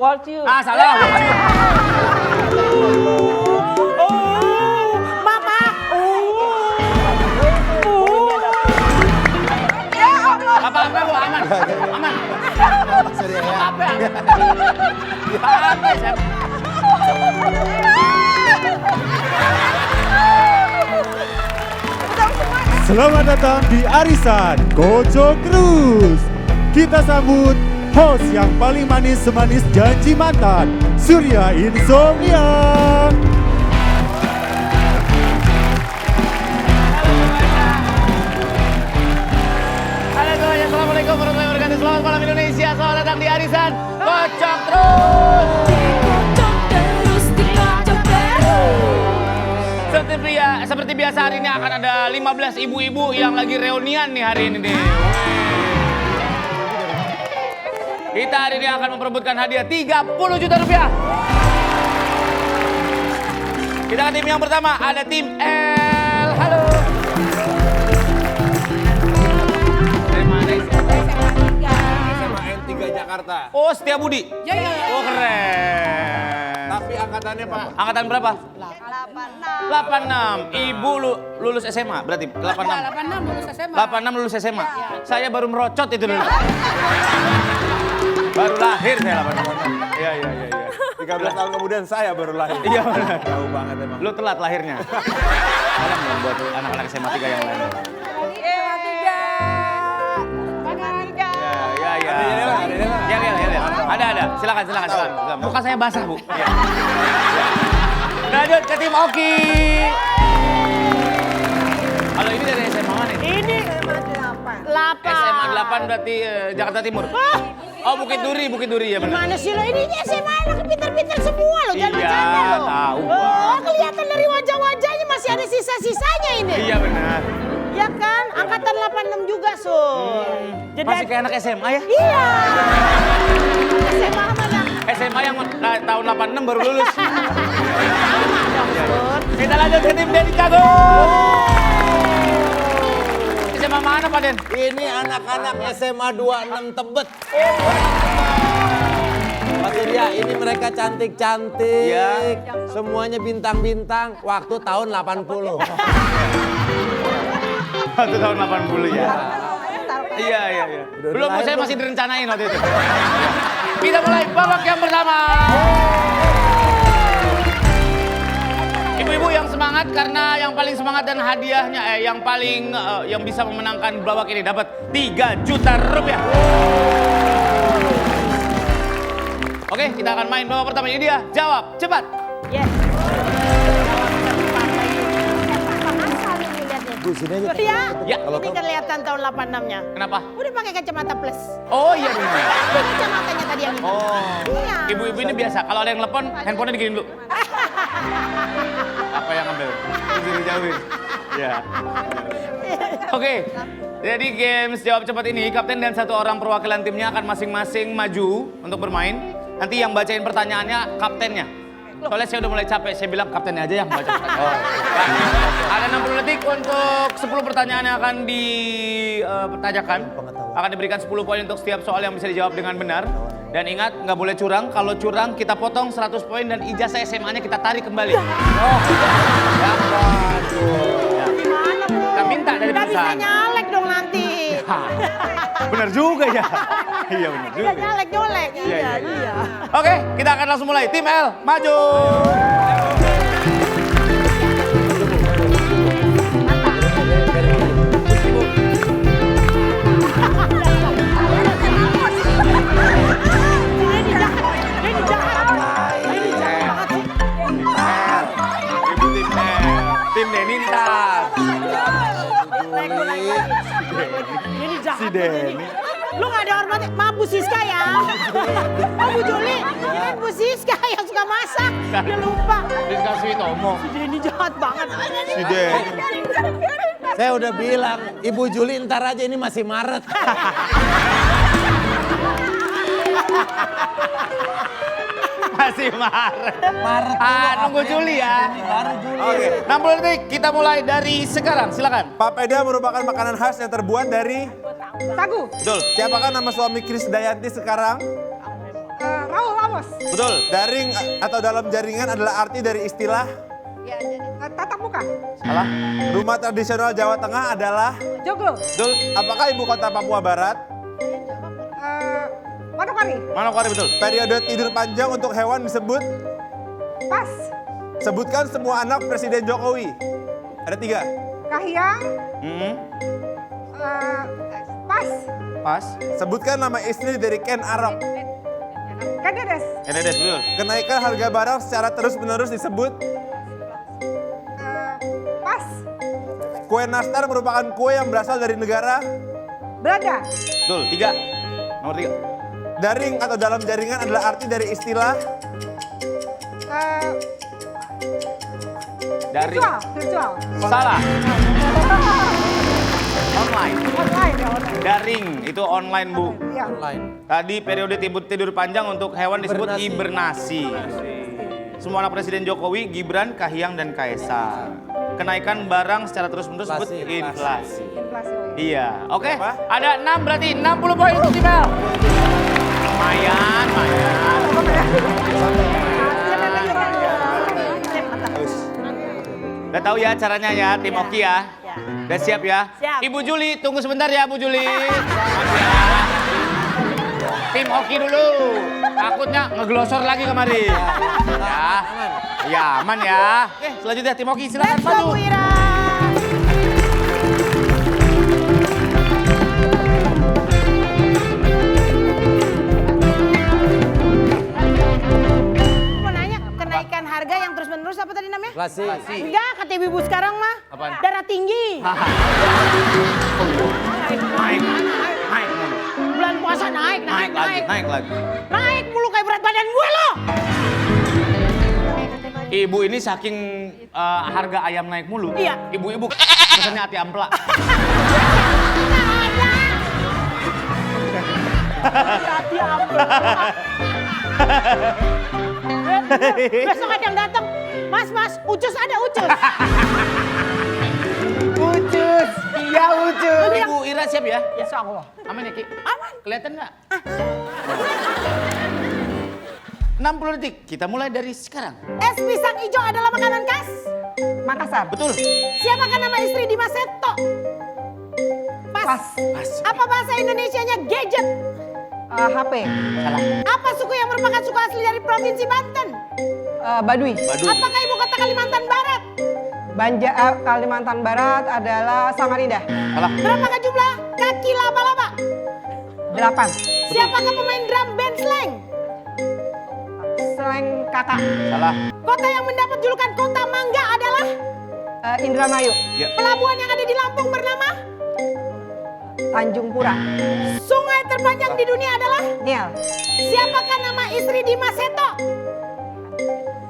Walciu. Ah, salah. Mama. Apa-apa Bu, aman. Aman. Sorry ya. Apa? Apa, Sam? Selamat datang di Arisan Kocok Terus. Kita sambut host yang paling manis semanis janji mantan, Surya Insomnia. Halo semuanya, Assalamualaikum warahmatullahi wabarakatuh. Selamat malam Indonesia, selamat datang di Arisan Kocok Terus. Seperti biasa hari ini akan ada 15 ibu-ibu yang lagi reunian nih hari ini nih. Kita hari ini akan memperebutkan hadiah 30 juta rupiah. Kita ke tim yang pertama, ada tim L. Halo. Dari mana sih? SMA N3 Jakarta. Oh, Setiabudi. Ya. Oh, keren. Tapi angkatannya Pak? Angkatan berapa? 86. 86. Ibu lulus SMA berarti 86. 86 lulus SMA. 86 lulus SMA. Saya baru merocot itu dulu. Baru lahir saya 86. Iya. 13 tahun kemudian saya baru lahir. Iya benar. Jauh banget emang. Lu telat lahirnya. Salam dong buat anak-anak SMA 3 yang lain. Ya. Ada. Silakan. Muka saya basah, Bu. Ya. Lanjut ke tim Oki. Halo, ini dari SMA mana ini? Ini 8. SMA 8 berarti Jakarta Timur. Oh, Bukit Duri ya benar. Mana sih lo? Ini SMA anak pintar-pintar semua lo, jangan Iya, bercanda lo. tahu, Oh, Bang. kelihatan dari wajah-wajahnya masih ada sisa-sisanya ini. Iya benar. Ya kan? Angkatan 86 juga, Sur. Jadi Masih kayak anak SMA ya? iya. SMA mana? SMA yang tahun 86 baru lulus. Kita lanjut ke tim Denny Cago. SMA mana Pak Den? Ini anak-anak SMA 26 Tebet. Mas Surya, ini mereka cantik-cantik. Iya. Semuanya bintang-bintang. Waktu tahun 80. Waktu tahun 80 ya. Iya. Belum, lahir saya belum? masih direncanain waktu itu. Kita mulai babak yang pertama. Ibu-ibu yang semangat karena yang paling semangat dan hadiahnya yang bisa memenangkan babak ini dapat 3 juta rupiah. Oke, kita akan main babak pertama. Ini dia, jawab cepat. Yes. Bu, sini aja. Surya, Ya. ini kelihatan tahun 86-nya. Kenapa? Udah pakai kacamata plus. Oh iya benar. Kacamatanya tadi yang ini. Oh. Iya. Ibu-ibu ini biasa, kalau ada yang telepon, handphonenya digini dulu. Apa yang ngambil? Dijauhin. Ya. Oke. Jadi games jawab cepat ini, kapten dan 1 orang perwakilan timnya akan masing-masing maju untuk bermain. Nanti yang bacain pertanyaannya kaptennya. Soalnya saya udah mulai capek, saya bilang kaptennya aja yang baca pertanyaan. Ada 60 detik untuk 10 pertanyaan yang akan ditanyakan. Akan diberikan 10 poin untuk setiap soal yang bisa dijawab dengan benar. Dan ingat, nggak boleh curang. Kalau curang, kita potong 100 poin dan ijazah SMA-nya kita tarik kembali. Gimana, Bu? Kita minta dari Udah bisa perusahaan. nyalek dong nanti. Benar juga ya. Iya benar juga. Udah nyalek-nyolek. Iya. Oke, kita akan langsung mulai. Tim L, maju. Tim Denny ntar. Ini jahat. Si Denny. Lu gak ada hormatnya. Maaf Bu Siska ya. Bu Juli. Ini Bu Siska yang suka masak. Dia lupa. Dikasih Tomo. Si Denny jahat banget. Si Denny. Saya udah bilang, Ibu Juli ntar aja ini masih Maret. Masih Maret. Maret dulu, Nunggu April, Juli ya. Baru Juli. Oke. 60 detik, kita mulai dari sekarang. Silakan. Papeda merupakan makanan khas yang terbuat dari... Sagu. Betul. Siapakah nama suami Krisdayanti sekarang? Raul. Bos. Betul. Daring atau dalam jaringan adalah arti dari istilah Tatap muka. Salah. rumah tradisional Jawa Tengah adalah. Joglo. Betul. Apakah ibu kota Papua Barat? Manokwari. Manokwari betul. Periode tidur panjang untuk hewan disebut. Pas. Sebutkan semua anak Presiden Jokowi. Ada 3. Kahiyang. Pas. Pas. Sebutkan nama istri dari Ken Arok. Kadedes. Kededes betul. Kenaikan harga barang secara terus-menerus disebut. Pas. Kue nastar merupakan kue yang berasal dari negara. Belanda. Betul. 3. Nomor 3. Daring atau dalam jaringan adalah arti dari istilah. Dari. Virtual. Salah. Online. Online ya, online. Daring itu online Bu. Iya. Tadi periode tidur panjang untuk hewan disebut hibernasi. Semua anak Presiden Jokowi, Gibran, Kahiyang, dan Kaisang. Kenaikan barang secara terus-menerus disebut inflasi. Inflasi. Iya, oke. Apa? Ada 6 berarti 60 poin untuk Timel. Lumayan. Udah tahu ya caranya ya, Tim Oki ya. Udah siap ya? Siap. Ibu Juli, tunggu sebentar ya Bu Juli. Tim Oki dulu. Takutnya ngeglosor lagi kemari. Ya. Ya, aman ya. Oke, selanjutnya Tim Oki silakan Let's go, maju. Bu Ira. Mau nanya, kenaikan harga yang terus-menerus apa tadi namanya? Inflasi. Enggak, kata ibu sekarang mah. Apaan? Darah tinggi. Naik. Bulan puasa naik. Naik lagi. Naik mulu kayak berat badan gue loh. Ibu ini saking harga ayam naik mulu. Iya. Ibu-ibu pesannya ati ampla. Hati ampun. Besok ada yang datang. Mas, ucus ada ucus. Ucus. Iya Ucus. Ibu Ira siap ya? Insya Allah. Aman ya Ki? Aman. Kelihatan nggak? 60 detik, kita mulai dari sekarang. Es pisang hijau adalah makanan khas. Makassar. Betul. Siapakah nama istri Dimas Seto? Pas. Apa bahasa Indonesianya gadget? HP. Salah. Apa suku yang merupakan suku asli dari Provinsi Banten? Baduy. Baduy. Apakah ibu kota Kalimantan Barat? Kalimantan Barat adalah Samarinda. Salah. Berapakah jumlah kaki laba-laba? 8. Siapakah pemain drum band slang? Selain kakak. Salah. Kota yang mendapat julukan kota mangga adalah? Indramayu. Ya. Pelabuhan yang ada di Lampung bernama? Tanjung Pura. Sungai terpanjang di dunia adalah? Niel. Siapakah nama istri Dimas Seto?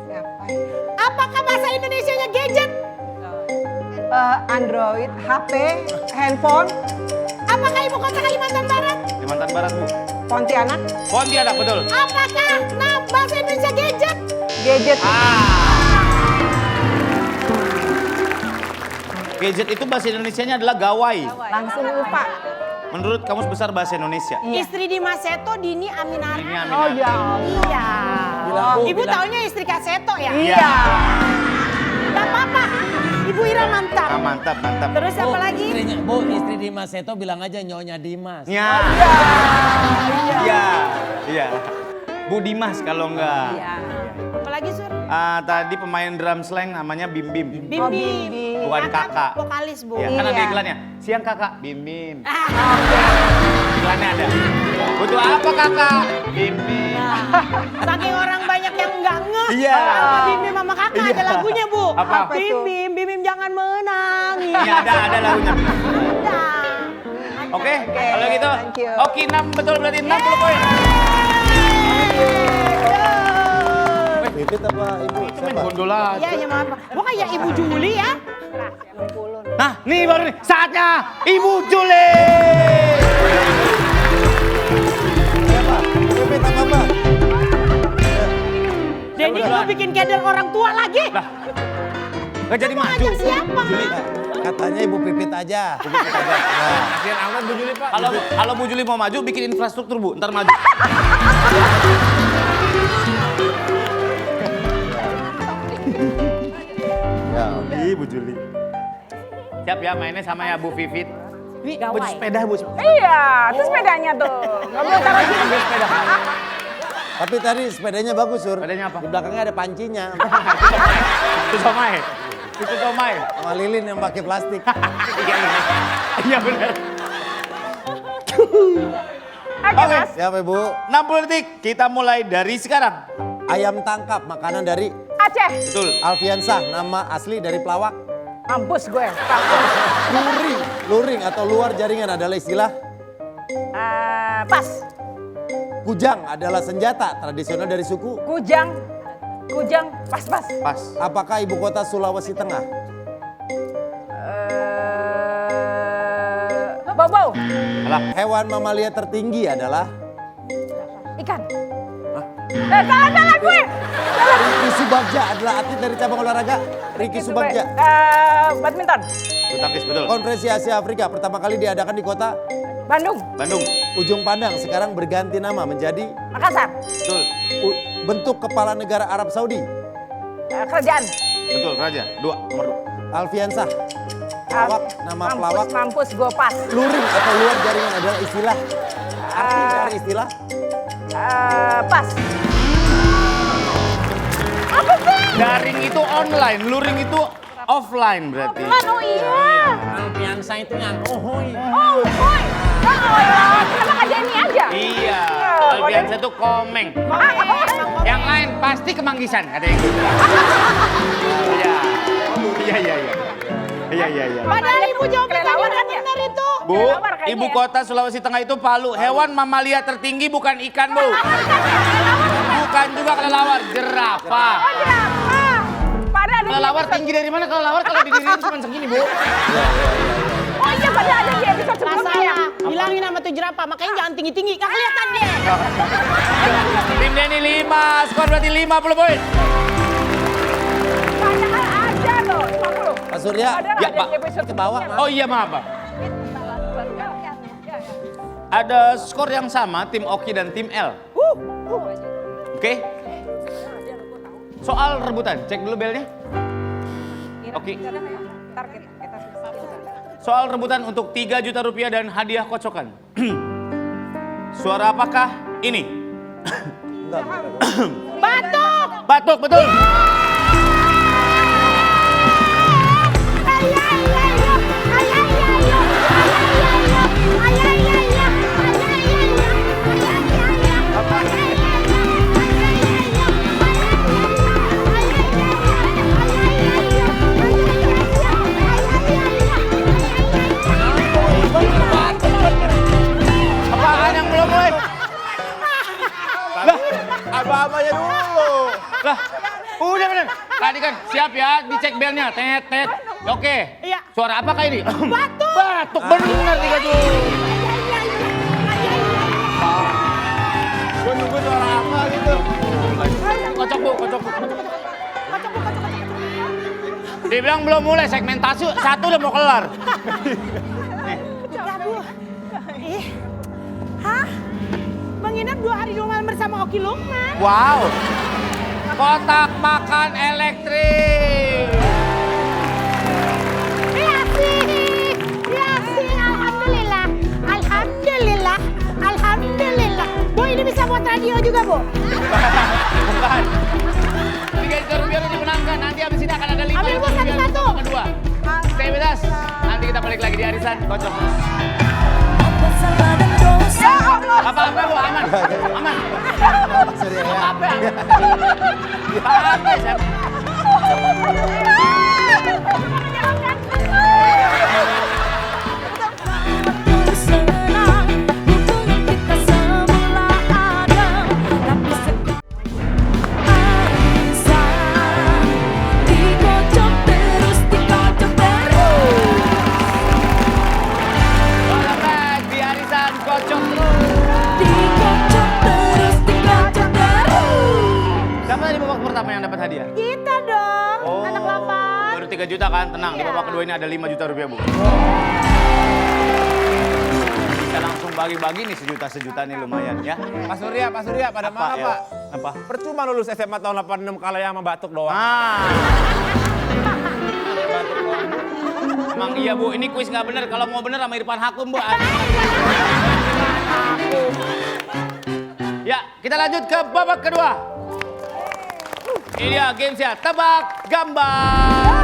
Siapa? Apakah bahasa Indonesianya gadget? Android, HP, handphone, Apakah ibu kota Kalimantan Barat? Kalimantan Barat Bu. Pontianak, Pontianak betul. Apakah nama bahasa Indonesia gadget? gadget. Gadget itu bahasa Indonesianya adalah gawai. Langsung lupa. Menurut Kamus Besar Bahasa Indonesia. Istri Dimas Seto, Dini Aminarti. Ini Aminah. Oh ya. Iya. Bilang, Bu, Ibu bilang. taunya istri Kak Seto ya? Iya. Gak apa-apa. Ibu Ira mantap. Ah, mantap. Terus apa lagi? Istri Dimas Seto bilang aja Nyonya Dimas. Ya. Iya. Bu Dimas kalau enggak. Iya. Apa lagi Sur? Tadi pemain drum slang namanya Bim Bim. Bim Bim. Bukan Ya kan, kakak. Vokalis Bu. Ya, kan ada Iya. iklannya. Siang kakak, Bim Bim. Iklannya ada. Butuh apa kakak? Bim Bim. Saking orang banyak yang nggak ngeh. Iya. Apa Bim Bim sama kakak Iya. ada lagunya Bu. Apa? Bim Bim, Bim Bim jangan menangis. Ini ada lagunya. Ada. Oke, kalau gitu. thank you. Oke, 6 betul berarti 60 poin. Pipit apa ibu? Siapa? Gondola. Iya, ya maaf. Gua kayak Ibu Juli ya. Nah, nih baru nih saatnya Ibu Juli. Siapa? Pipit apa Mbak? Jadi lu bikin keder orang tua lagi. Lah, nggak jadi Mau maju. ngajak siapa? Katanya ibu Pipit aja. Kasihan amat Bu Juli Pak. Kalau Bu Juli mau maju bikin infrastruktur Bu, ntar maju. Bu Juli. Siap ya mainnya sama ya Bu Vivit. Ini baju sepeda, Bu. Iya, itu sepedanya tuh. Nggak boleh taruh sini. Ambil sepeda. Tapi tadi sepedanya bagus, Sur. Sepedanya apa? Di belakangnya ada pancinya. Itu somai. Itu somai. Sama lilin yang pakai plastik. Iya benar. Iya benar. Oke, Mas. Siapa, Ibu? 60 detik. Kita mulai dari sekarang. Ayam tangkap, makanan dari Aceh. Betul. Alfiansah, nama asli dari pelawak. Mampus gue. Luring. Luring atau luar jaringan adalah istilah. Pas. Kujang adalah senjata tradisional dari suku. Kujang. Kujang. Pas. Pas. Apakah ibu kota Sulawesi Tengah? Bau-bau. Salah. Hewan mamalia tertinggi adalah Ikan. Salah gue. Ricky Subagja adalah atlet dari cabang olahraga Ricky Subagja. Badminton. Bulu tangkis betul. Konferensi Asia Afrika pertama kali diadakan di kota Bandung. Bandung. Ujung Pandang sekarang berganti nama menjadi Makassar. Betul. bentuk kepala negara Arab Saudi. Kerajaan. Betul Raja. 2 nomor 2. Alfiansah. Pelawak, nama pelawak. Mampus gue pas. Luring atau luar jaringan adalah istilah. Arti dari istilah. Pas. Daring itu online, luring itu offline berarti. Oh iya. Alfiansah itu yang ohoi. Oh, boy. Oh ya. Kenapa nggak jadi ini aja? Iya. Alfiansa itu komeng. Yang lain pasti kemanggisan katanya gitu. Iya. Iya. Padahal ibu jawabnya tadi udah benar itu. Bu, ibu kota Sulawesi Tengah itu Palu. Hewan mamalia tertinggi bukan ikan, Bu. Bukan juga kelelawar, jerapah. Padahal ada Kelelawar tinggi dari mana? Kelelawar kalau didiriin cuma segini, Bu. Oh iya, padahal ada di episode sebelumnya ya. Masalah, bilangin sama tuh jerapah, makanya jangan tinggi-tinggi, gak kelihatan deh. Tim Denny 5, skor berarti 50 poin. Padahal ada loh, 50. Pak Surya, Padahal Ya, ada Pak. di episode ke bawah, sebelumnya. Oh iya, maaf, Pak. Ada skor yang sama, tim Oki dan tim L. Oke? Soal rebutan, cek dulu belnya. Oke. Soal rebutan untuk 3 juta rupiah dan hadiah kocokan. Suara apakah ini? Batuk! Batuk, betul. Apaan yang belum mulai? Abah-abahnya dulu. Lah, udah bener. Tadi kan siap ya, dicek belnya. Tet, tet. Oke. Iya. Suara apakah ini? Batuk! Batuk, bener 3 juta. Gue nunggu suara apa gitu. Kocok bu, kocok bu. Dia bilang belum mulai segmentasi, 1 udah mau kelar. Ih, hah? Menginap 2 hari 2 malam bersama Oki Lukman. Wow. Kotak makan elektrik. Alhamdulillah. Bu, ini bisa buat radio juga, Bu. Bukan. 3 juta rupiah udah dimenangkan. Nanti abis ini akan ada 5 Ambil, Bu, juta rupiah satu-satu. untuk kedua. Stay with us. Nanti kita balik lagi di Arisan Kocok Terus. Apa-apa Bu, aman. Aman. Surya ya. Apa? Apa ya? Welcome back di Arisan Kocok Terus. Siapa tadi babak pertama yang dapat hadiah? Kita dong, anak 8. Baru 3 juta kan? Tenang, di babak kedua ini ada 5 juta rupiah, Bu. Bisa langsung bagi-bagi nih sejuta nih lumayan ya. Pak Surya, pada mana ya? Pak? Apa? Percuma lulus SMA tahun 86 kalau yang sama batuk doang. Ah. Emang iya Bu, ini kuis nggak bener. Kalau mau bener sama Irfan Hakum Bu. Ya, kita lanjut ke babak kedua. Ini dia gamesnya, tebak gambar.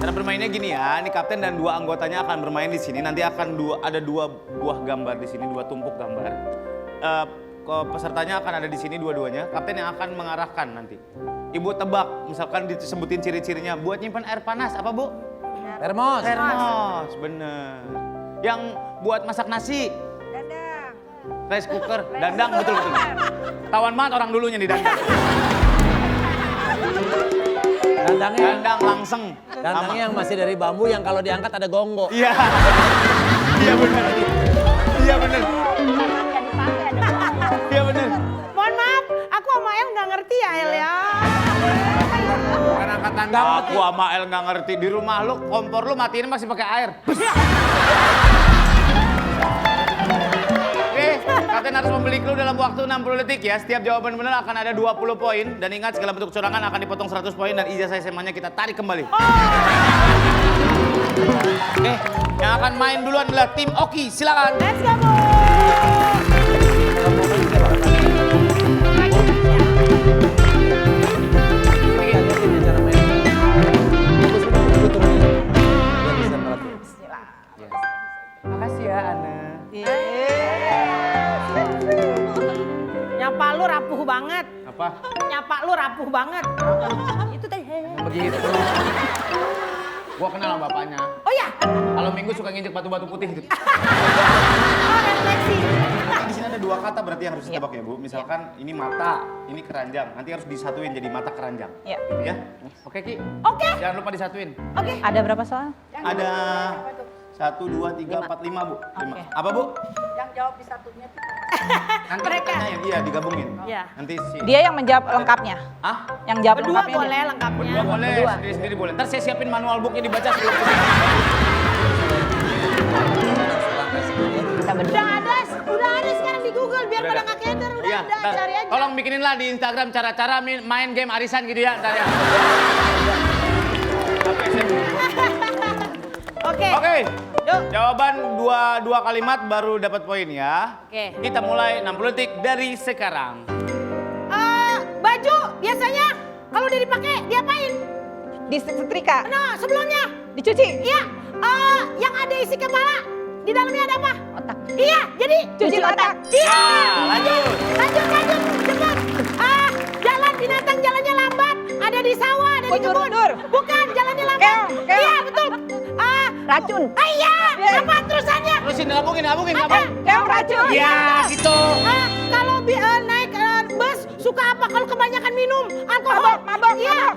Cara bermainnya gini ya, ini kapten dan 2 anggotanya akan bermain di sini. Nanti akan ada 2 buah gambar di sini, 2 tumpuk gambar. Pesertanya akan ada di sini dua-duanya. Kapten yang akan mengarahkan nanti. Ibu tebak, misalkan disebutin ciri-cirinya. Buat nyimpan air panas, apa Bu? Termos. Termos, bener. Yang buat masak nasi. Dandang. Rice cooker, dandang, betul-betul. Tawan banget orang dulunya di dandang. Dandang langseng. Dandangnya yang masih dari bambu yang kalau diangkat ada gonggo. Iya. Iya bener. Iya bener. Iya bener. Mohon maaf, aku sama El nggak ngerti ya El ya. Bukan angkat dandang. Aku sama El nggak ngerti. Di rumah lu, kompor lu matiin masih pakai air. Oke, kapten harus membeli clue dalam waktu 60 detik ya. Setiap jawaban benar akan ada 20 poin. Dan ingat segala bentuk kecurangan akan dipotong 100 poin dan ijazah SMA-nya kita tarik kembali. Oke, yang akan main duluan adalah tim Oki, silakan. Let's go, Bu. Makasih ya, Ana. Nyapa lu rapuh banget. Apa? Nyapa lu rapuh banget. Itu teh. Begitu. Gua kenal sama bapaknya. Oh ya? Kalau Minggu suka nginjek batu-batu putih gitu. Oh, refleksi. Di sini ada 2 kata berarti yang harus ditebak ya Bu. Misalkan ini mata, ini keranjang. Nanti harus disatuin jadi mata keranjang. Iya. Gitu ya. Oke Ki. Oke. Jangan lupa disatuin. Oke. Ada berapa soal? Ada 1, 2, 3, 4, 5 Bu. 5. Oke. Apa Bu? Yang jawab di satunya. Nanti Mereka. katanya yang iya digabungin. Iya. Nanti si. Dia yang menjawab lengkapnya. Ah? Yang jawab Berdua lengkapnya. boleh lengkapnya. Berdua boleh, Berdua. sendiri-sendiri boleh. Ntar saya siapin manual booknya dibaca sebelum. Kita berdua. Udah ada sekarang di Google biar Udah pada ada. nggak keder. Udah Iya, ada, ntar cari aja. tolong bikinin lah di Instagram cara-cara main game arisan gitu ya, ntar ya. Oke. Oke, Yuk. jawaban dua kalimat baru dapat poin ya. Oke. Kita mulai 60 detik dari sekarang. Baju biasanya kalau udah dipakai diapain? Disetrika. Nah, sebelumnya. Dicuci. Iya. Yang ada isi kepala. Di dalamnya ada apa? Otak. Iya, jadi Cuci otak. Iya. Ya, lanjut. Lanjut, cepat. Jalan binatang jalannya lambat. Ada di sawah, ada di kebun. Undur. Bukan, jalannya lambat. Keong. Iya, betul. Racun. Iya. Apa terusannya? Terusin, gabungin. Keong racun. Ya, gitu. Kalau naik bus suka apa? Kalau kebanyakan minum alkohol. Mabok. Iya.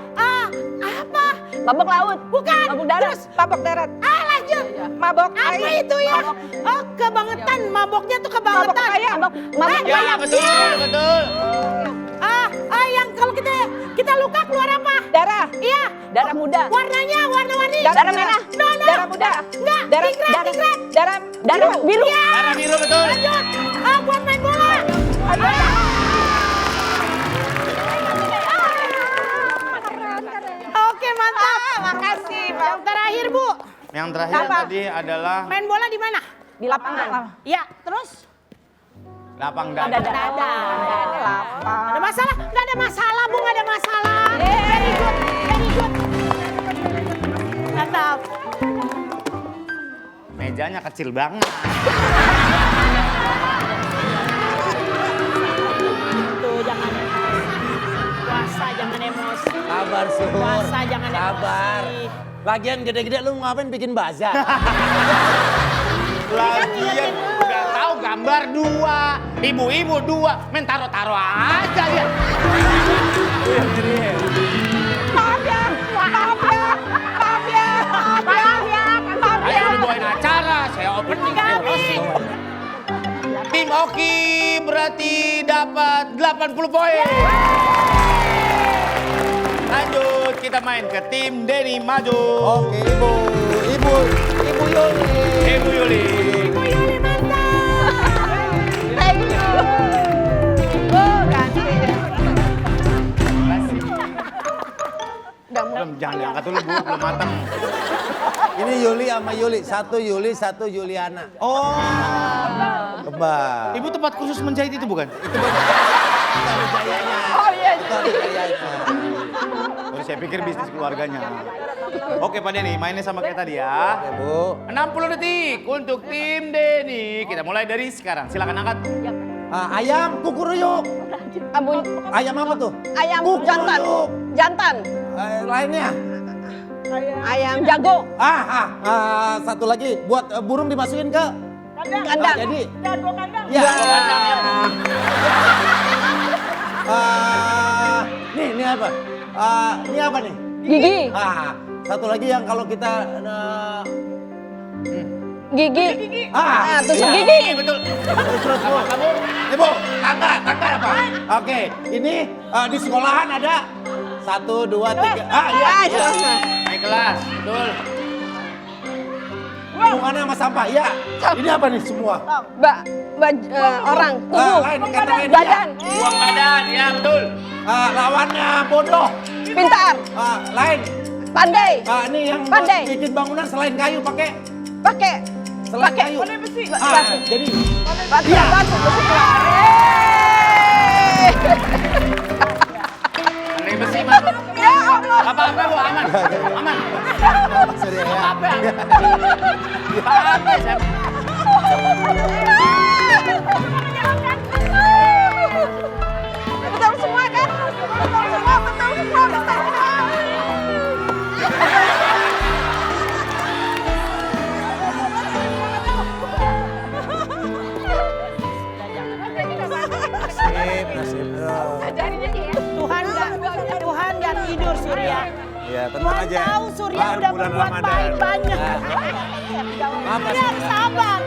Apa? Mabok laut. Bukan. Mabok darat. Terus. Mabok darat. Lanjut. Mabok Apa air. itu ya? Oh, kebangetan. Maboknya tuh kebangetan. Mabok ayam. Mabok Ya, ayam. betul. Yang kalau kita luka keluar apa? Darah. Iya. Darah muda. Warnanya warna-warni. Darah merah. No. Darah muda. Enggak. Darah Darah biru. Iya. Darah biru betul. Lanjut. Buat main bola. Oke, mantap. Makasih, Yang terakhir, Bu. Yang terakhir Apa? tadi adalah Main bola di mana? Di lapangan. Iya, terus? lapang dada. Ada masalah? Nggak ada masalah, Bu. Nggak ada masalah. Very good. Mantap. Mejanya kecil banget. Tuh, jangan emosi. Puasa, jangan emosi. Sabar, Sur. Puasa, jangan Sabar. emosi. Lagian gede-gede lu ngapain bikin bazar? Lagian udah tahu gambar 2, ibu-ibu 2, main taro-taro aja ya. Saya udah bawain acara, saya opening, saya closing. Tim Oki berarti dapat 80 poin. Lanjut, kita main ke tim Denny Maju. Oke, Ibu Yuli. Ibu Yuli. Ibu Yuli, mantap. Thank you. Belum, jangan diangkat Satu lu Bu, belum matang. Ini Yuli sama Yuli. Satu Yuli, satu Yuliana. Oh. Kembar. Ibu tempat khusus menjahit itu bukan? Itu ada jayanya. Oh iya. Itu ada jayanya. Oh, saya pikir bisnis keluarganya. Oke Pak Denny, mainnya sama kayak tadi ya. Oke Bu. 60 detik untuk tim Denny. Kita mulai dari sekarang. Silakan angkat. Ayam kukuruyuk. Ayam apa tuh? Ayam Kukuruyuk. jantan. Jantan. Lainnya? Ayam jago. Satu lagi buat burung dimasukin ke Kandang. jadi Jago kandang. ya. Ini apa? Ini apa nih? Gigi. Satu lagi yang kalau kita Gigi. Tusuk iya. gigi. Betul. Terus Bu. Ini Bu, tangga apa? Oke, ini di sekolahan ada 1, 2, 3. Iya. Naik kelas, betul. Hubungannya sama sampah, iya. Ini apa nih semua? Orang. Tubuh. Lain katanya dia. Badan. Buang badan, ya betul. Lawannya bodoh. Pintar. Lain. Pandai. Ini yang Pandai. bikin bangunan selain kayu pakai Pakai. selain Pakai. kayu. Besi. Jadi Batu. Iya. Batu. Besi. Andai besi masuk. Ya Allah. Apa-apa Bu, aman. Aman. Surya ya. Apa saya? Betul semua kan? Betul semua. Nasib. Tuhan nggak tidur Surya. Ya, tenang Tuhan aja. tahu Surya Kan udah bulan berbuat Ramadan. baik banyak. Apa Surya harus sabar.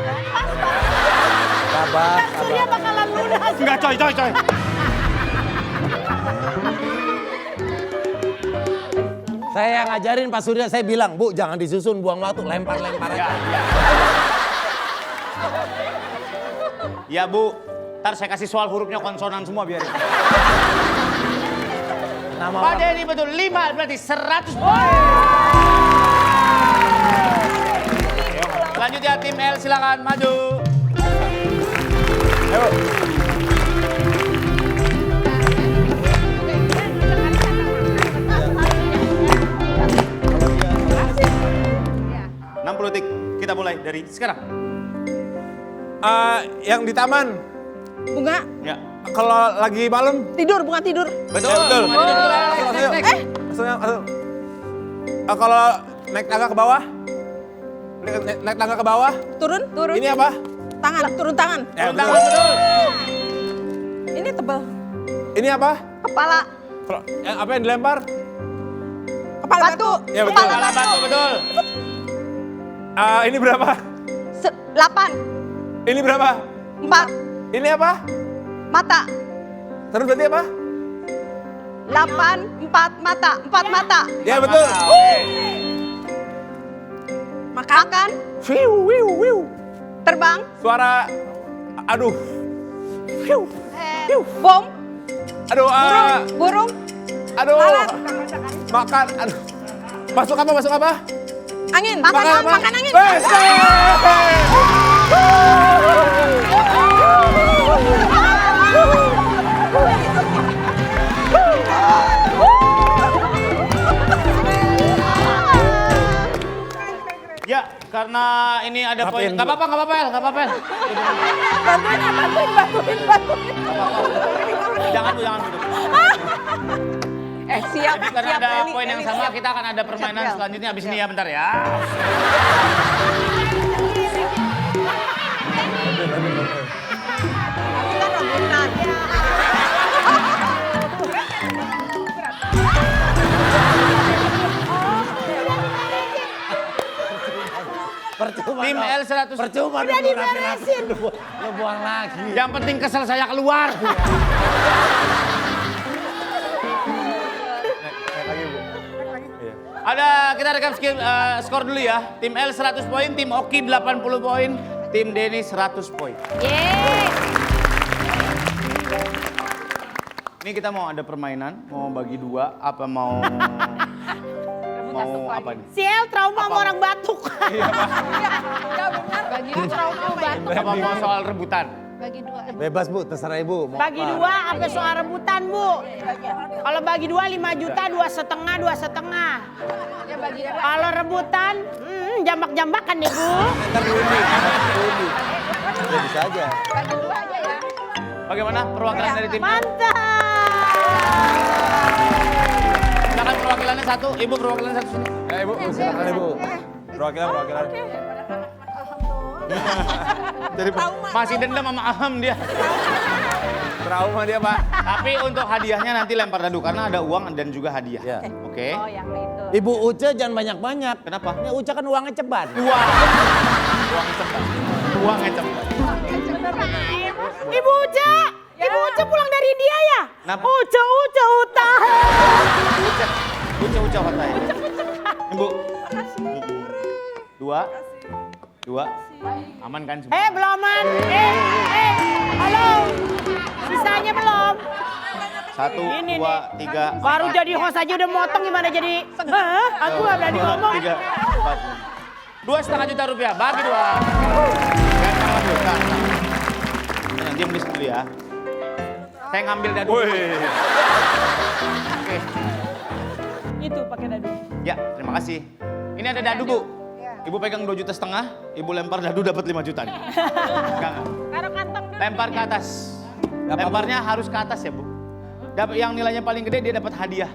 Sabar. Surya bakalan lunas. Enggak coy. Saya yang ngajarin Pak Surya, saya bilang, Bu jangan disusun, buang waktu, lempar-lempar aja. Ya Bu, ntar saya kasih soal hurufnya konsonan semua biarin. Nama Pak orang. Denny betul, 5 berarti 100 poin. Lanjut ya tim L, silakan maju. Ayo. Enam 60 detik, kita mulai dari sekarang. Yang di taman, Bunga. Ya, kalau lagi malam. Tidur. Bunga tidur. betul. Ya, betul. Next. Kalau naik tangga ke bawah, naik tangga ke bawah, Turun. ini apa? Tangan. Turun tangan. Ya, Turun tangan, betul. Ini tebal. Ini apa? Kepala. Kalau apa yang dilempar? Kepala batu. Ya, betul. Kepala Kepala batu, betul. Ini berapa? 8. Ini berapa? 4. Ini apa? Mata. Terus berarti apa? 8. 4 mata. 4 mata. Ya, betul. Makan. Wiu, wiu, wiu. Terbang. Suara, aduh. Wiu, Bom. aduh, Burung. aduh. Makan, aduh. Masuk apa? Angin. Makan apa? Makan angin. Ya, karena ini ada poin. Maafin, Gak Bu. apa-apa, El. Bantuin. Jangan duduk. Siap. Jadi karena ada poin yang sama, kita akan ada permainan selanjutnya abis ini ya, bentar ya. Kita rebutan. Percuma. Tim dong. L 100. Percuma Udah dong, diberesin. Lu buang lagi. Yang penting kesel saya keluar. Kita rekap skor dulu ya. Tim L 100 poin, tim Oki 80 poin, tim Denny 100 poin. Ini kita mau ada permainan, mau bagi dua, apa mau mau apa nih? Si El trauma sama orang batuk. Bagi trauma batuk. Apa mau soal rebutan? Bagi 2. Bebas Bu, terserah Ibu. Mau Bagi apa? 2 sampai soal rebutan, Bu. Kalau bagi 2 5 juta, 2,5, 2,5. Ya bagi 2. Kalau rebutan, jambak-jambakan nih, Bu. Ntar diundi. Ya bisa aja. Bagi 2 aja ya. Bagaimana perwakilan dari tim? Mantap. Silakan perwakilannya satu, Ibu perwakilannya satu sini. Ya Ibu, silakan Ibu. Perwakilan. Jadi masih dendam sama Aham dia. Trauma dia Pak. Tapi untuk hadiahnya nanti lempar dadu karena ada uang dan juga hadiah. Ya. Oke. Oh yang itu. Ibu Uce jangan banyak-banyak. Kenapa? Ya Uce kan uangnya ceban. Uangnya cepat. Uangnya cepat. Ibu Uca. Ibu Uca pulang dari India ya? Kenapa? Uca utah. Uca hotai. Ibu. Dua. Aman kan semua? Belum aman. Halo. Sisanya belum. 1, Ini 2, 3. Baru jadi host aja udah motong gimana jadi? Hah? Aku gak berani ngomong. 3, 4, 2,5 juta rupiah, bagi 2. Dan tangan dulu, nah, diam di situ dulu ya. Saya ngambil dadu. Oke. Itu pakai dadu. Ya, terima kasih. Ini ada dadu, Bu. Ibu pegang 2,5 juta, Ibu lempar dadu dapat 5 juta nih. Enggak. Taruh kantong. Lempar ke atas. Lemparnya harus ke atas ya, Bu. Dapat yang nilainya paling gede dia dapat hadiah.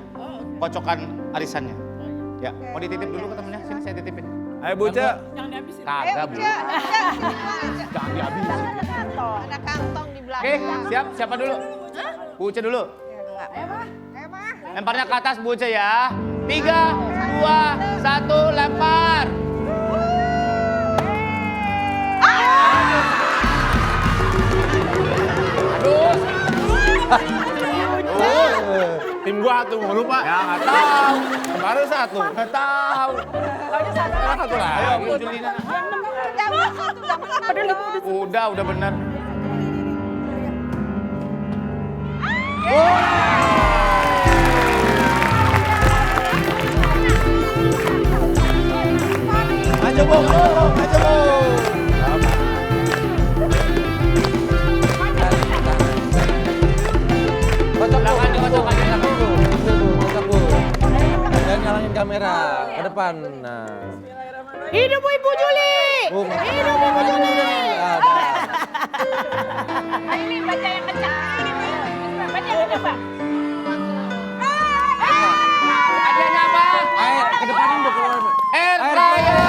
Kocokan arisannya. Ya, mau dititip dulu ke temennya. Sini saya titipin. Ayo Bu Ce. Kagak, Bu. Jangan dihabisin. Ada kantong di belakang. Oke, siap. Siapa dulu? Bu Uce dulu. Lemparnya ke atas Bu Uce ya. 3, 2, 1, lempar. Tim gua tuh mau lupa. Ya nggak tahu. Kemarin 1. Nggak tahu. Sekarang 1 lah. Ayo Bu Julina. Udah benar. Maju Bu, maju Bu. Kocok Bu, kocok Bu. Kocok Bu. Dan nyalain kamera ke depan. Nah. Hidup Ibu Juli. Bu, Hidup Ibu Juli. Ini baca yang kencang. Baca yang kencang, Pak. Hadiahnya apa? Air, ke depanin Bu. Air fryer.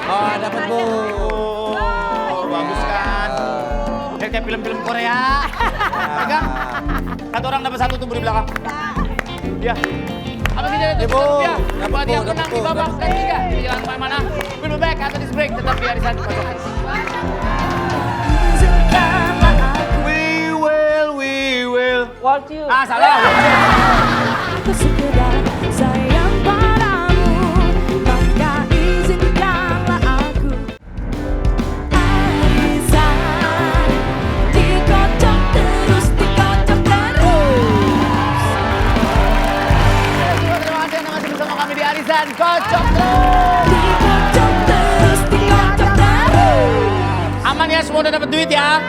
Oh, dapat Bu. Oh, bagus kan? Kayak film-film Korea. Pegang. Satu orang dapat 1 tuh di belakang. Ya. Apa sih dari itu? Ya. Buat yang menang di babak ketiga. Jadi jangan kemana-mana. We'll be back after this break. Tetap di Arisan Kocok. We will. Walk you. Ah, salah. Aku sekedar sayang padamu, maka izinkanlah aku arisan dikocok terus, dikocok terus. Terima kasih Anda masih bersama kami di Arisan Kocok terus. Dikocok terus, dikocok terus. Aman ya, semua udah dapat duit ya?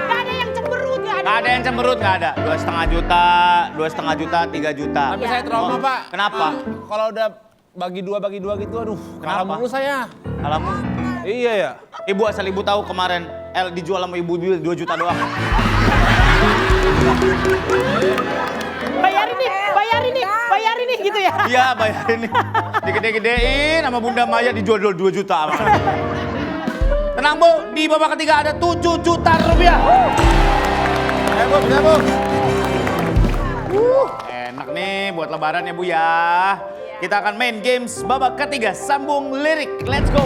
Gak ada yang cemberut ya. Gak ada yang cemberut, gak ada. 2,5 juta, 2,5 juta, 3 juta. Tapi saya trauma Pak. Kenapa? Kalau udah bagi dua gitu, aduh. Kalah Kenapa? mulu saya. Alamu. Iya ya. Ibu asal ibu tahu kemarin L dijual sama ibu 2 juta doang. Bayarin nih gitu ya. Iya bayarin nih. Digede-gedein sama Bunda Maya dijual 2 juta. Tenang Bu, di babak ketiga ada 7 juta rupiah. Ayo Bu, bisa Bu. Enak nih buat lebaran ya Bu ya. Kita akan main games babak ketiga, sambung lirik. Let's go.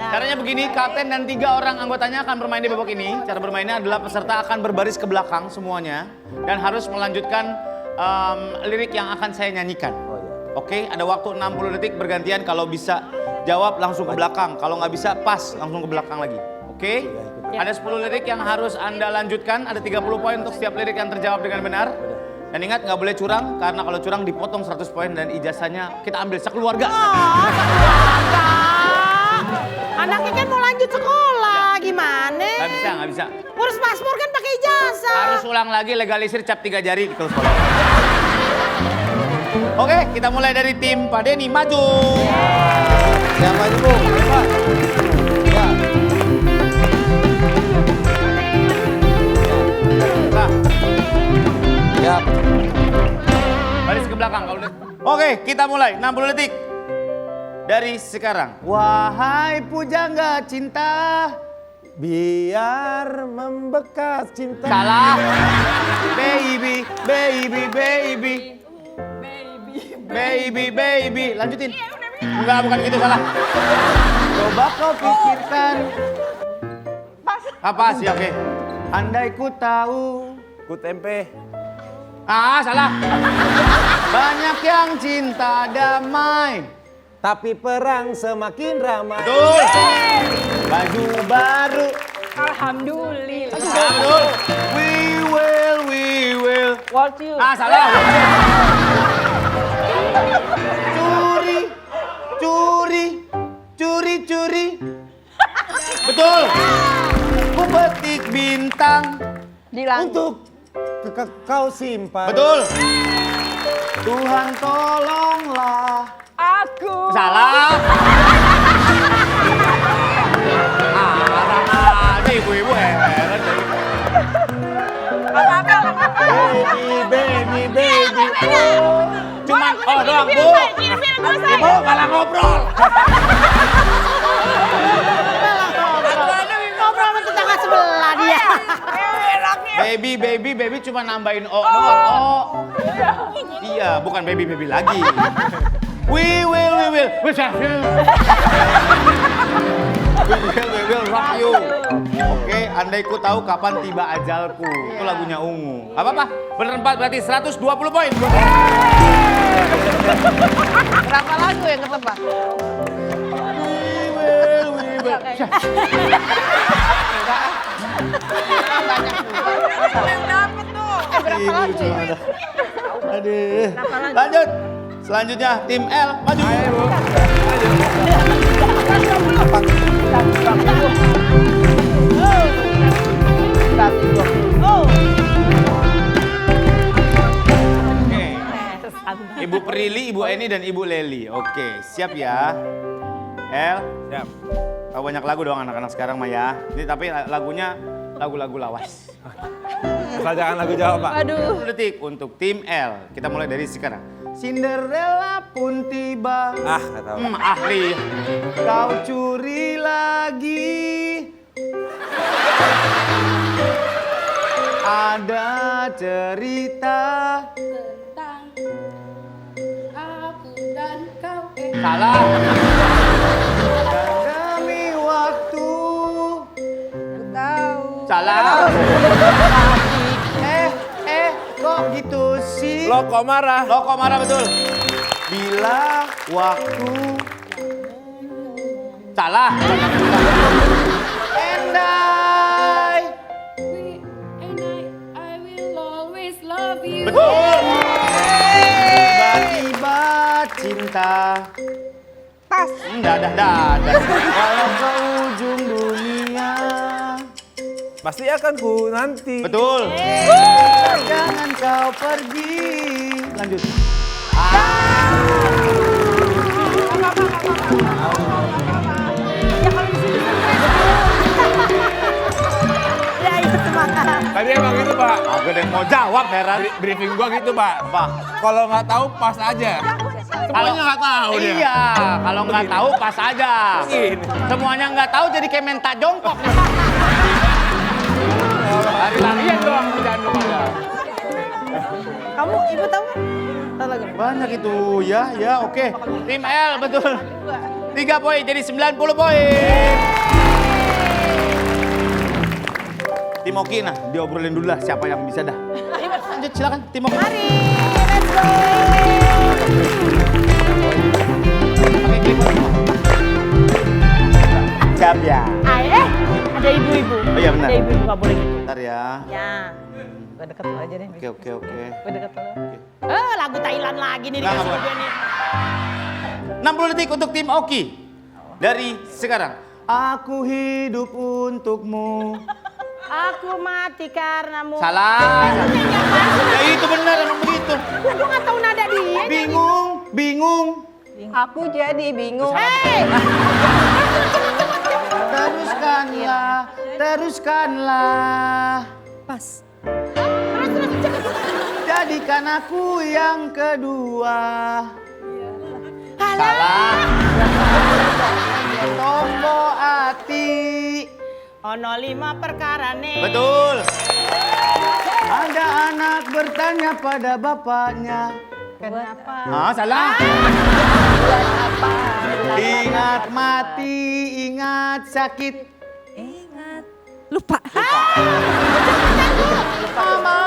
Caranya begini, kapten dan 3 orang anggotanya akan bermain di babak ini. Cara bermainnya adalah peserta akan berbaris ke belakang semuanya. Dan harus melanjutkan lirik yang akan saya nyanyikan. Oke, ada waktu 60 detik bergantian. Kalau bisa jawab langsung ke belakang. Kalau nggak bisa pas langsung ke belakang lagi. Oke? Ada 10 lirik yang harus Anda lanjutkan. Ada 30 poin untuk setiap lirik yang terjawab dengan benar. Dan ingat nggak boleh curang, karena kalau curang dipotong 100 poin dan ijazahnya kita ambil sekeluarga. Anaknya kan mau lanjut sekolah, gimana? Nggak bisa. Urus paspor kan pakai ijazah. Harus ulang lagi, legalisir cap 3 jari gitu sekolah. Oke, kita mulai dari tim Pak Denny, maju. Yang maju, Bu. Ya. Nah, Siap. baris ke belakang kalau udah. Oke, kita mulai. 60 detik. Dari sekarang. Wahai pujangga cinta. Biar membekas cinta. Salah. Baby, baby, baby. Baby. Lanjutin. Enggak, bukan gitu, salah. Coba kau pikirkan. Apa sih, oke. Andai ku tahu. Ku tempe. Ah, salah. Banyak yang cinta damai. Tapi perang semakin ramai. Betul. Baju baru. Alhamdulillah. Betul. We will. What you? Ah, salah. Curi. Betul. Ku petik bintang. Di langit. Untuk kau simpan. Betul. Tuhan tolonglah. Aku. Salah. Ada ibu-ibu heran. Baby. Cuman doang, Bu. Ibu malah ngobrol. Ngobrol sama tetangga sebelah dia. Baby cuma nambahin O doang. Iya, bukan baby lagi. We will. We will rock you. Oke, andai ku tahu kapan tiba ajalku. Itu lagunya Ungu. Apa? Bener 4 berarti 120 poin. Berapa lagu yang ketebak? We will. Dapet tuh. Berapa lagu ya? Aduh. Lanjut. Selanjutnya tim L maju. Ayo, Bu. Oke. Ibu Prilly, Ibu Eni dan Ibu Leli. Oke, siap ya. L. Siap. Oh, banyak lagu dong anak-anak sekarang mah ya. Ini tapi lagunya lagu-lagu lawas. Asal jangan lagu Jawa, Pak. 10 detik untuk tim L. Kita mulai dari sekarang. Cinderella pun tiba. Ah, nggak tahu. Ahli. Kau curi lagi. Ada cerita. Tentang aku dan kau. Salah. Demi waktu. Tahu. Salah. Kok gitu sih? Lo kok marah? Lo kok marah betul. Bila waktu. Salah. And I will always love you. betul. Tiba-tiba cinta. Pas. Dadah. Walau ke ujung dunia. Pasti akan ku nanti. Betul. Jangan kau pergi. Lanjut. Ya itu semangat. Tadi emang gitu, Pak. Aku udah mau jawab heran. Briefing gua gitu, Pak. Apa? Kalau nggak tahu pas aja. Semuanya nggak tahu dia. Iya, kalau nggak tahu pas aja. Begini. Semuanya nggak tahu jadi kayak minta jongkok. Lari-larian doang kerjaan lu pada. Kamu ibu tahu kan? Tahu lagi. Banyak itu, ya, oke. Tim L, betul. 3 poin, jadi 90 poin. Tim Oki, nah diobrolin dulu lah siapa yang bisa dah. Lanjut, silakan Tim Oki. Mari, let's go. Pakai clipboard. Siap ya. Ada ibu-ibu. Oh iya, Ada ibu nggak boleh gitu. Bentar ya. Ya. Gue deket lo aja deh. Oke. Gue deket lo. Lagu Thailand lagi nih Nggak, dikasih nggak, gue nih. 60 detik untuk tim Oki. Dari sekarang. Aku hidup untukmu. Aku mati karenamu. Salah. Ya itu benar emang begitu. Gue nggak tahu nada dia. Bingung. Aku jadi bingung. Teruskanlah. Pas. Jadikan aku yang kedua. Salah. Tombo hati. Ono 5 perkara nih. Betul. Ada anak bertanya pada bapaknya. Kenapa? Salah. Ingat mati, ingat sakit. Ingat. Lupa. Mama.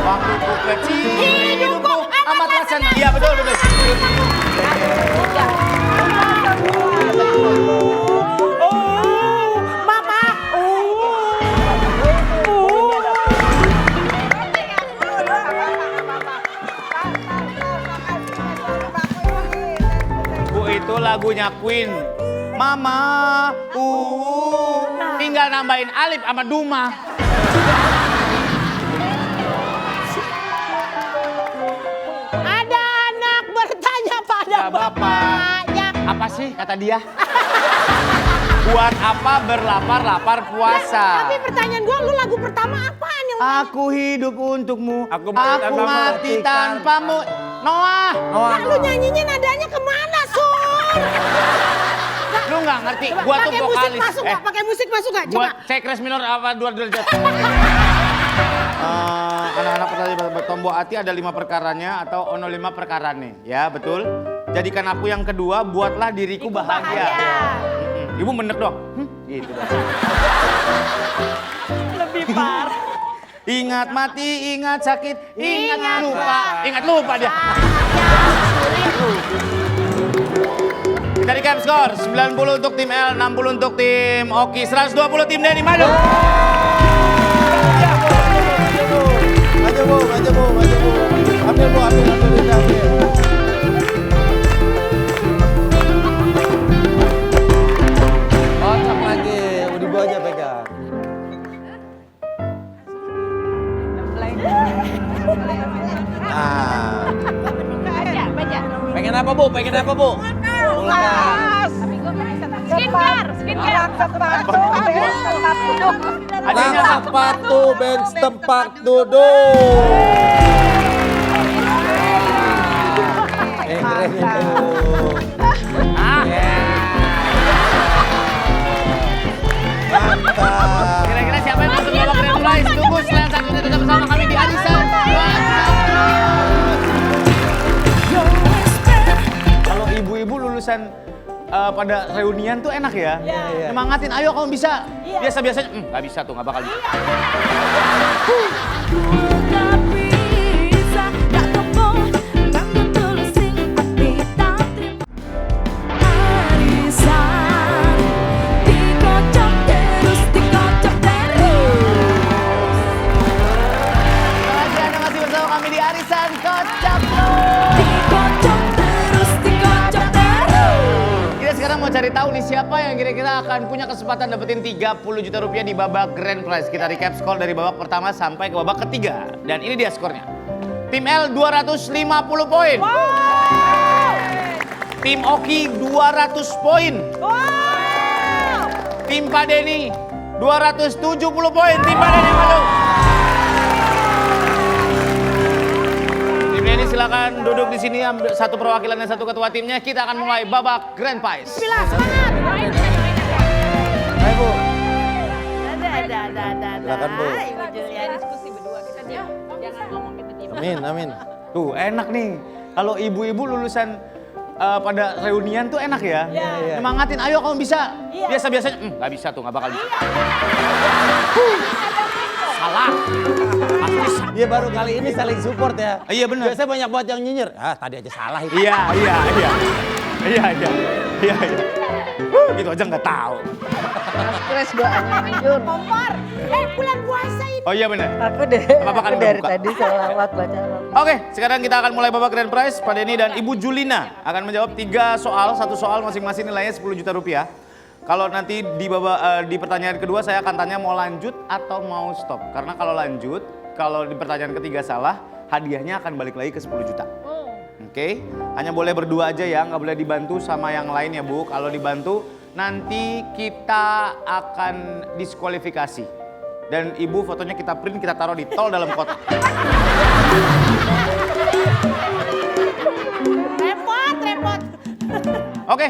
Waktu ku kecil, hidupku amat rasanya. Iya betul. Mama. Bu itu lagunya Queen. Mama, tinggal nambahin alif sama duma. Ada anak bertanya pada bapaknya. Apa sih kata dia? Buat apa berlapar-lapar puasa? Tapi pertanyaan gue, lu lagu pertama apaan yang Aku hidup untukmu, Aku mati tanpamu. Noah, Nah, lu nyanyinya nadanya kemana, Sur? lu nggak ngerti? Gua tuh Pakai musik vokalis. masuk nggak? Pakai musik masuk nggak? Gua Coba. cek res minor apa 2 derajat. Anak-anak pertanyaan bertombol hati ada 5 perkaranya atau ono 5 perkarane, ya betul. Jadikan aku yang kedua, buatlah diriku bahagia. Ibu bener dong. Gitu dong. Lebih parah. Ingat mati, ingat sakit, ingat lupa. Ingat lupa dia. Kita recap skor, 90 untuk tim L, 60 untuk tim Oki, 120 tim Denny, maju. Maju bu. Ambil bu. Kocok lagi, udah bu aja pegang. Nah. Pengen apa bu? Adanya sepatu bench tempat duduk. Keren itu. Mantap. Kira-kira siapa yang masuk babak grand prize? Tunggu setelah satunya tetap bersama kami di Arisan. Kalau ibu-ibu lulusan pada reunian tuh enak ya. Semangatin, ayo kamu bisa. Biasa-biasanya, nggak bisa tuh, nggak bakal bisa. Anda masih bersama kami di Arisan Kocak Terus. Kita sekarang mau cari tahu nih siapa yang kira-kira akan punya kesempatan dapetin 30 juta rupiah di babak grand prize. Kita recap skor dari babak pertama sampai ke babak ketiga. Dan ini dia skornya. Tim L 250 poin. Tim Oki 200 poin. Tim Pak Denny 270 poin. Tim Pak Denny maju. Tim Denny silakan duduk di sini, ambil satu perwakilan dan satu ketua timnya. Kita akan mulai babak grand prize. Semangat. Ayo bu. Ada. Silakan, Bu. Ibu Julian. Diskusi berdua kita diam. Jangan ngomong kita diam. Amin. Tuh enak nih. Kalau ibu-ibu lulusan pada reunian tuh enak ya. Semangatin, ayo kamu bisa. Biasa-biasanya, nggak bisa tuh, nggak bakal bisa. Salah. Dia baru kali ini saling support ya. Iya benar. Biasanya banyak buat yang nyinyir. Ah tadi aja salah itu. Iya. Iya. Gitu aja nggak tahu. Keras doanya manjur. Kompor. Bulan puasa ini. Oh iya benar. Aku deh. Apa-apa kan Aku udah dari buka? tadi selawat baca. Oke, sekarang kita akan mulai babak grand prize. Pak Denny dan Ibu Julina akan menjawab 3 soal, 1 soal masing-masing nilainya 10 juta rupiah. Kalau nanti di pertanyaan kedua saya akan tanya mau lanjut atau mau stop. Karena kalau lanjut, kalau di pertanyaan ketiga salah, hadiahnya akan balik lagi ke 10 juta. Oke, hanya boleh berdua aja ya, nggak boleh dibantu sama yang lain ya Bu. Kalau dibantu, nanti kita akan diskualifikasi. Dan Ibu fotonya kita print, kita taruh di tol dalam kotak. Repot. Oke,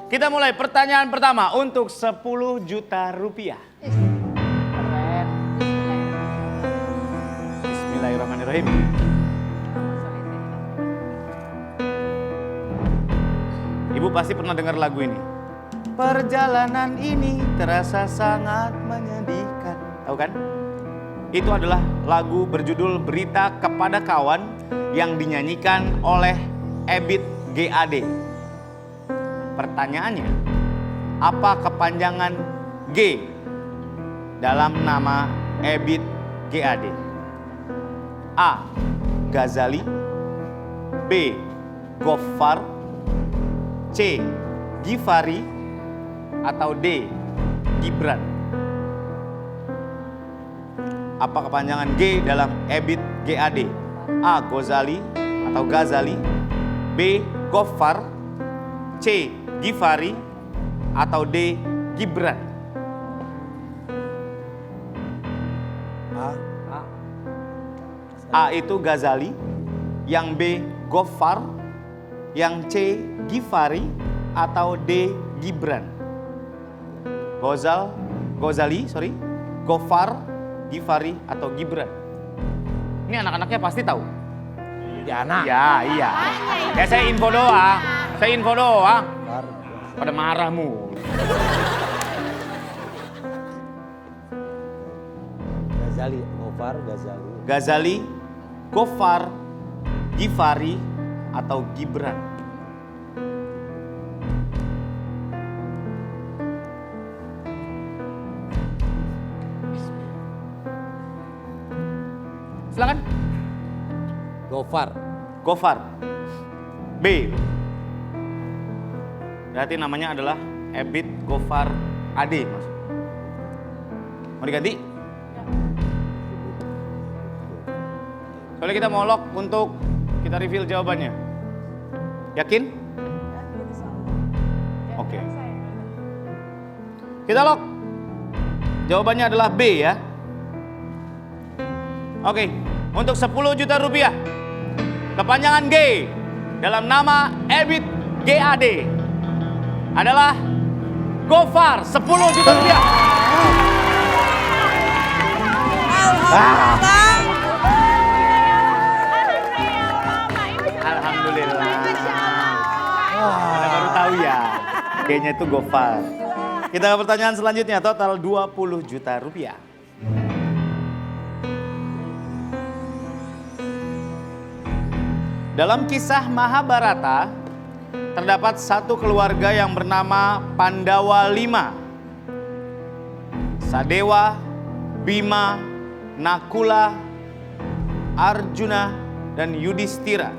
kita mulai pertanyaan pertama untuk 10 juta rupiah. Keren. Bismillahirrahmanirrahim. Ibu pasti pernah dengar lagu ini. Perjalanan ini terasa sangat menyedihkan. Tahu kan? Itu adalah lagu berjudul Berita Kepada Kawan yang dinyanyikan oleh Ebit GAD. Pertanyaannya, apa kepanjangan G dalam nama Ebit GAD? A. Ghazali, B. Ghaffar, C. Ghifari, atau D. Gibran? Apa kepanjangan G dalam Ebit GAD? A. Ghazali atau Ghazali, B. Ghaffar, C. Ghifari, atau D. Gibran? A itu Ghazali, yang B Ghaffar, yang C Ghifari, atau D. Gibran? Ghazali, Ghaffar, Ghifari, atau Gibran? Ini anak-anaknya pasti tahu. Ya anak. Ya, iya. Ya saya info doang. Pada marahmu. Ghazali, Ghaffar, Ghazali. Ghazali, Ghaffar, Ghifari, atau Gibran? Silakan. Ghaffar. B. Berarti namanya adalah Ebit Ghaffar Ade, Mas. Mau diganti? Soalnya kita mau lock untuk kita reveal jawabannya. Yakin? Oke. Kita lock. Jawabannya adalah B ya. Oke, untuk 10 juta rupiah. Kepanjangan G dalam nama Ebit GAD adalah Ghaffar, 10 juta rupiah. Alhamdulillah. Anda baru tahu ya, kayaknya itu Ghaffar. Kita ke pertanyaan selanjutnya, total 20 juta rupiah. Dalam kisah Mahabharata, terdapat satu keluarga yang bernama Pandawa 5. Sadewa, Bima, Nakula, Arjuna, dan Yudhistira.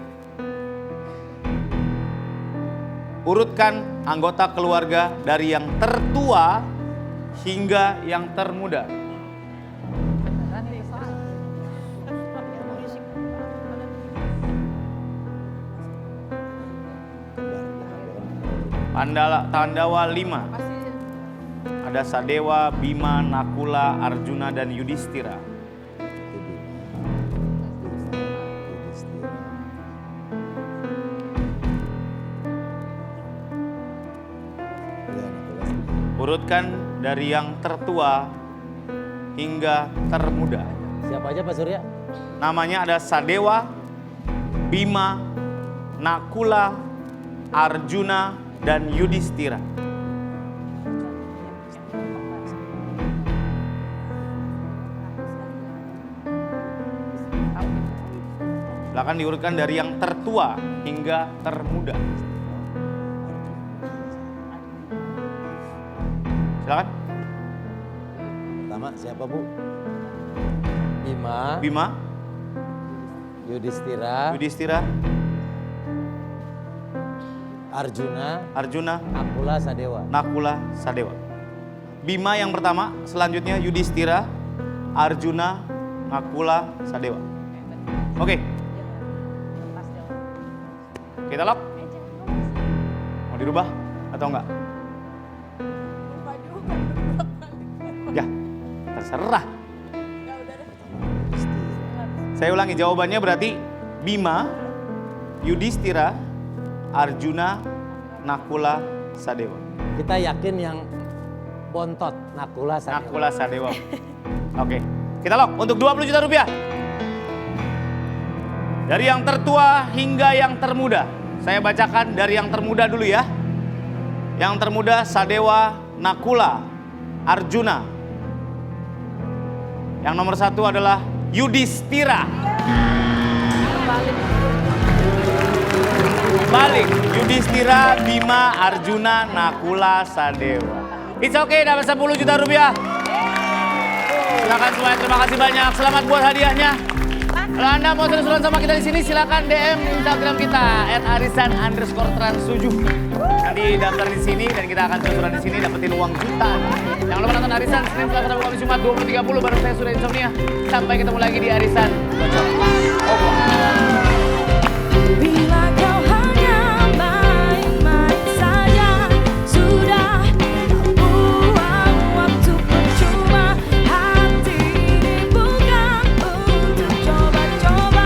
Urutkan anggota keluarga dari yang tertua hingga yang termuda. Pandawa 5. Ada Sadewa, Bima, Nakula, Arjuna, dan Yudhistira. Urutkan dari yang tertua hingga termuda. Siapa aja Pak Surya? Namanya ada Sadewa, Bima, Nakula, Arjuna, dan Yudhistira. Silakan diurutkan dari yang tertua hingga termuda. Silakan. Pertama siapa Bu? Bima, Bima, Yudhistira, Yudhistira, Arjuna, Arjuna, Nakula, Sadewa. Nakula, Sadewa. Bima yang pertama, selanjutnya Yudhistira, Arjuna, Nakula, Sadewa. Oke. Kita lock. Mau dirubah atau enggak? Ya, terserah. Saya ulangi jawabannya berarti Bima, Yudhistira, Arjuna, Nakula, Sadewa. Kita yakin yang bontot, Nakula, Sadewa. Nakula, Sadewa. Oke, kita lock untuk 20 juta rupiah. Dari yang tertua hingga yang termuda. Saya bacakan dari yang termuda dulu ya. Yang termuda Sadewa, Nakula, Arjuna. Yang nomor 1 adalah Yudhistira. Balik. Yudhistira, Bima, Arjuna, Nakula, Sadewa. It's okay, dapat 10 juta rupiah. Silakan semuanya, terima kasih banyak. Selamat buat hadiahnya. Kalau Anda mau seru-seruan sama kita di sini, silakan DM Instagram kita @arisan_trans7. Nanti daftar di sini dan kita akan seru-seruan di sini dapetin uang jutaan. Jangan lupa nonton Arisan Senin, Selasa, Rabu, Kamis, Jumat 20.30 bareng saya Surya Insomnia. Sampai ketemu lagi di Arisan. Kocok.